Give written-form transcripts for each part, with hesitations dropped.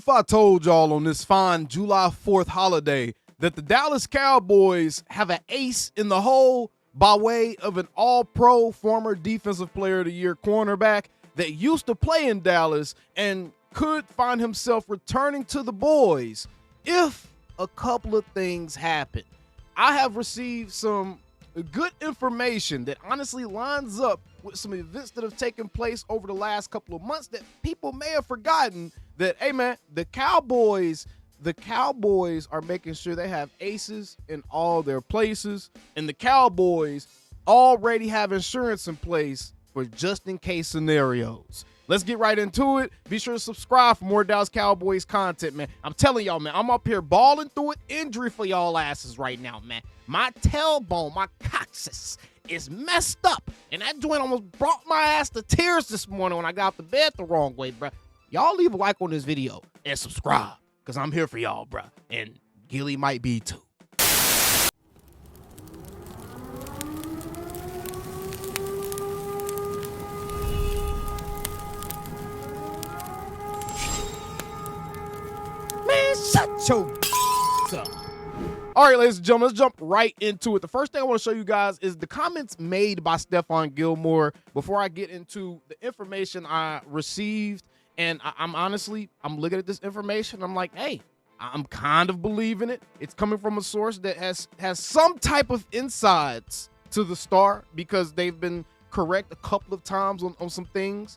if I told y'all on this fine July 4th holiday that the Dallas Cowboys have an ace in the hole by way of an all-pro former defensive player of the year cornerback that used to play in Dallas and could find himself returning to the boys if a couple of things happen? I have received some good information that honestly lines up with some events that have taken place over the last couple of months that people may have forgotten that, hey man, the Cowboys are making sure they have aces in all their places, and the Cowboys already have insurance in place for just in case scenarios. Let's get right into it. Be sure to subscribe for more Dallas Cowboys content, man. I'm telling y'all, man, I'm up here balling through an injury for y'all asses right now, man. My tailbone, my coccyx is messed up, and that joint almost brought my ass to tears this morning when I got out the bed the wrong way, bro. Y'all leave a like on this video and subscribe, because I'm here for y'all, bro, and Gilly might be too. Shut your up. All right, ladies and gentlemen, let's jump right into it. The first thing I want to show you guys is the comments made by Stefon Gilmore before I get into the information I received. And I'm looking at this information. I'm like, hey, I'm kind of believing it. It's coming from a source that has some type of insights to the star, because they've been correct a couple of times on some things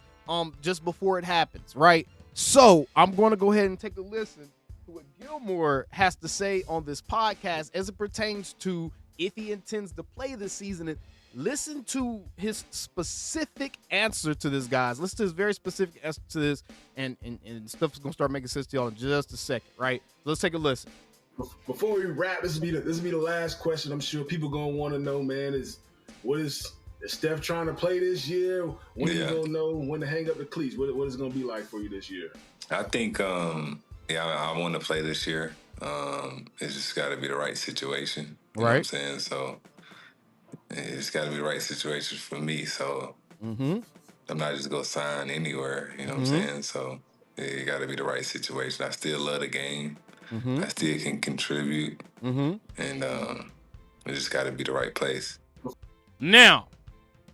just before it happens, right? So I'm going to go ahead and take a listen to what Gilmore has to say on this podcast as it pertains to if he intends to play this season. And listen to his specific answer to this, guys. Listen to his very specific answer to this, and stuff's going to start making sense to y'all in just a second, right? So let's take a listen. Before we wrap, this will be the last question. I'm sure people going to want to know, man, is Steph trying to play this year? When you going to know when to hang up the cleats? What is it going to be like for you this year? I think, I want to play this year. It's just got to be the right situation. You know what I'm saying? So it's got to be the right situation for me. So I'm not just going to sign anywhere. You know what I'm saying? So it got to be the right situation. I still love the game. I still can contribute. And it just got to be the right place. Now,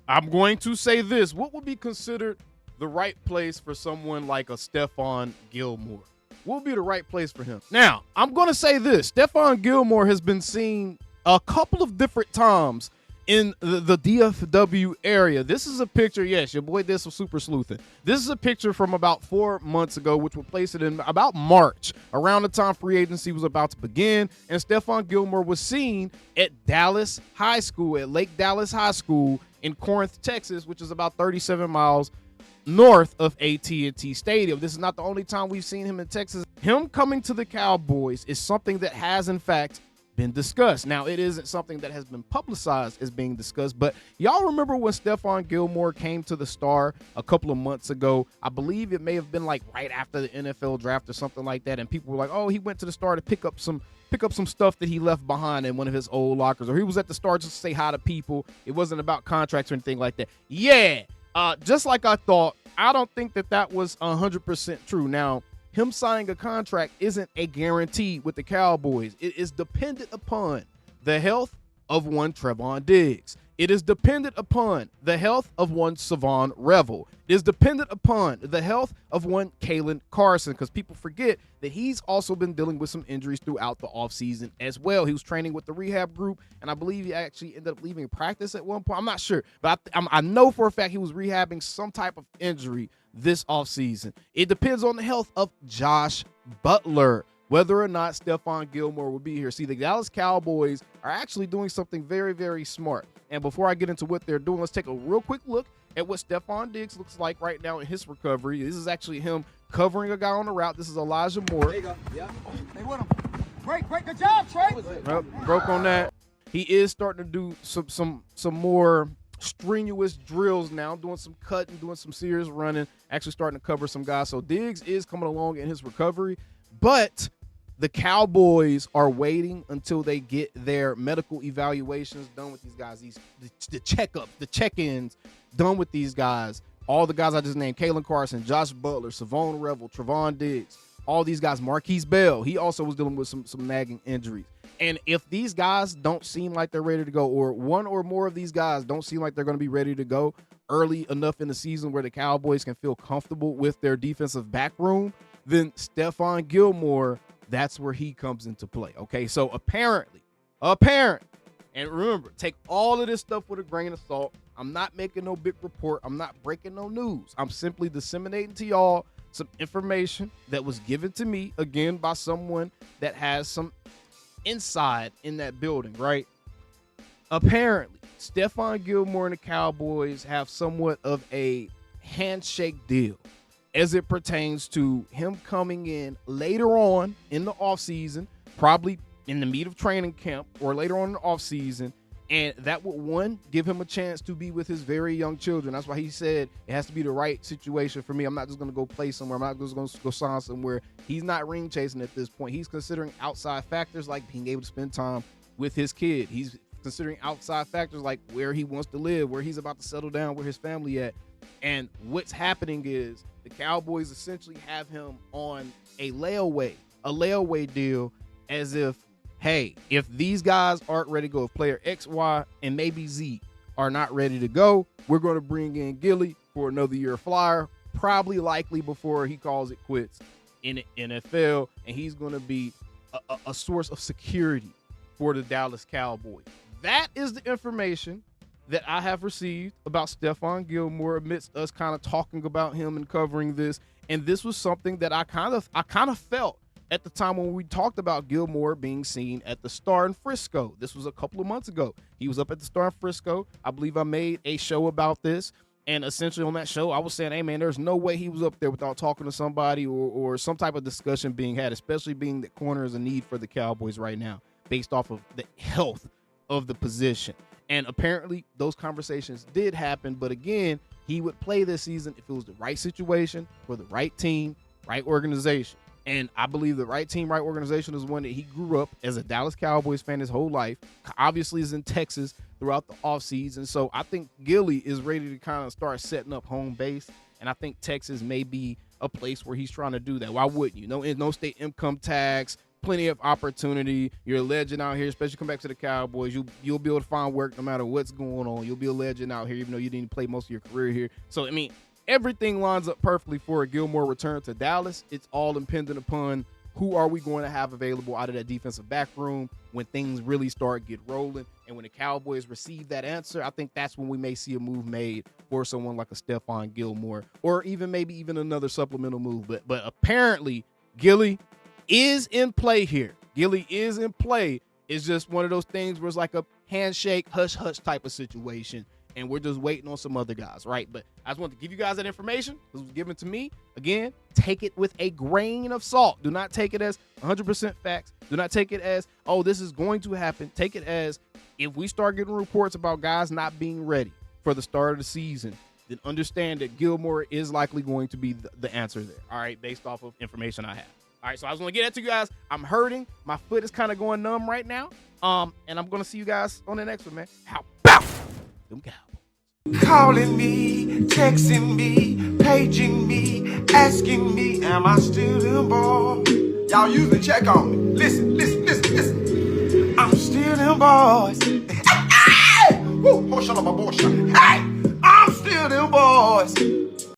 I'm going to say this. What would be considered the right place for someone like a Stefon Gilmore? What would be the right place for him? Now, I'm going to say this. Stefon Gilmore has been seen a couple of different times in the DFW area. This is a picture. Yes, your boy did some super sleuthing. This is a picture from about 4 months ago, which will place it in about March, around the time free agency was about to begin. And Stefon Gilmore was seen at Dallas High School, at Lake Dallas High School in Corinth, Texas, which is about 37 miles north of AT&T Stadium. This is not the only time we've seen him in Texas. Him coming to the Cowboys is something that has, in fact, been discussed. Now, it isn't something that has been publicized as being discussed, but y'all remember when Stefon Gilmore came to the Star a couple of months ago? I believe it may have been like right after the NFL draft or something like that, and people were like, oh, he went to the Star to pick up some stuff that he left behind in one of his old lockers, or he was at the Star just to say hi to people. It wasn't about contracts or anything like that. Yeah, just like I thought. I don't think that was 100% true. Now, him signing a contract isn't a guarantee with the Cowboys. It is dependent upon the health of one Trevon Diggs. It is dependent upon the health of one Savon Revel. It is dependent upon the health of one Kalen Carson, because people forget that he's also been dealing with some injuries throughout the offseason as well. He was training with the rehab group, and I believe he actually ended up leaving practice at one point. I'm not sure, but I know for a fact he was rehabbing some type of injury this offseason. It depends on the health of Josh Butler, whether or not Stefon Gilmore will be here. See, the Dallas Cowboys are actually doing something very, very smart. And before I get into what they're doing, let's take a real quick look at what Stefon Diggs looks like right now in his recovery. This is actually him covering a guy on the route. This is Elijah Moore. There you go. Yeah. Stay with him. Break. Good job, Trey. Broke on that. He is starting to do some more strenuous drills now, doing some cutting, doing some serious running, actually starting to cover some guys. So Diggs is coming along in his recovery, but the Cowboys are waiting until they get their medical evaluations done with these guys, the checkups, the check-ins done with these guys. All the guys I just named, Kalen Carson, Josh Butler, Savon Revel, Trevon Diggs, all these guys. Marquise Bell, he also was dealing with some nagging injuries. And if these guys don't seem like they're ready to go, or one or more of these guys don't seem like they're going to be ready to go early enough in the season where the Cowboys can feel comfortable with their defensive back room, then Stefon Gilmore, that's where he comes into play. Okay, so apparently, and remember, take all of this stuff with a grain of salt. I'm not making no big report. I'm not breaking no news. I'm simply disseminating to y'all some information that was given to me, again, by someone that has some inside in that building, right? Apparently, Stefon Gilmore and the Cowboys have somewhat of a handshake deal as it pertains to him coming in later on in the offseason, probably in the meat of training camp or later on in the offseason, and that would, one, give him a chance to be with his very young children. That's why he said it has to be the right situation for me. I'm not just going to go play somewhere. I'm not just going to go sign somewhere. He's not ring chasing at this point. He's considering outside factors like being able to spend time with his kid. He's considering outside factors like where he wants to live, where he's about to settle down, where his family at. And what's happening is the Cowboys essentially have him on a layaway deal, as if, hey, if these guys aren't ready to go, if player X, Y, and maybe Z are not ready to go, we're going to bring in Gilly for another year flyer, probably likely before he calls it quits in the NFL, and he's going to be a source of security for the Dallas Cowboys. That is the information that I have received about Stefon Gilmore amidst us kind of talking about him and covering this. And this was something that I kind of felt at the time when we talked about Gilmore being seen at the Star in Frisco. This was a couple of months ago. He was up at the Star in Frisco. I believe I made a show about this. And essentially on that show, I was saying, hey, man, there's no way he was up there without talking to somebody or some type of discussion being had, especially being that corner is a need for the Cowboys right now based off of the health of the position. And apparently those conversations did happen. But again, he would play this season if it was the right situation for the right team, right organization. And I believe the right team, right organization is one that he grew up as a Dallas Cowboys fan his whole life. Obviously is in Texas throughout the offseason. So I think Gilly is ready to kind of start setting up home base. And I think Texas may be a place where he's trying to do that. Why wouldn't you? No state income tax, plenty of opportunity. You're a legend out here, especially come back to the Cowboys. You'll be able to find work no matter what's going on. You'll be a legend out here, even though you didn't play most of your career here. So, I mean, everything lines up perfectly for a Gilmore return to Dallas. It's all dependent upon who are we going to have available out of that defensive back room when things really start get rolling. And when the Cowboys receive that answer, I think that's when we may see a move made for someone like a Stefon Gilmore, or maybe even another supplemental move. But apparently Gilly is in play here. Gilly is in play. It's just one of those things where it's like a handshake, hush-hush type of situation. And we're just waiting on some other guys, right? But I just want to give you guys that information. This was given to me. Again, take it with a grain of salt. Do not take it as 100% facts. Do not take it as, oh, this is going to happen. Take it as, if we start getting reports about guys not being ready for the start of the season, then understand that Gilmore is likely going to be the answer there, all right, based off of information I have. All right, so I just want to get that to you guys. I'm hurting. My foot is kind of going numb right now. And I'm going to see you guys on the next one, man. How about them Cowboys? Calling me, texting me, paging me, asking me, am I still them boys? Y'all usually check on me. Listen. I'm still them boys. Hey! Woo! Oh, shut up, my boy. Hey! I'm still them boys.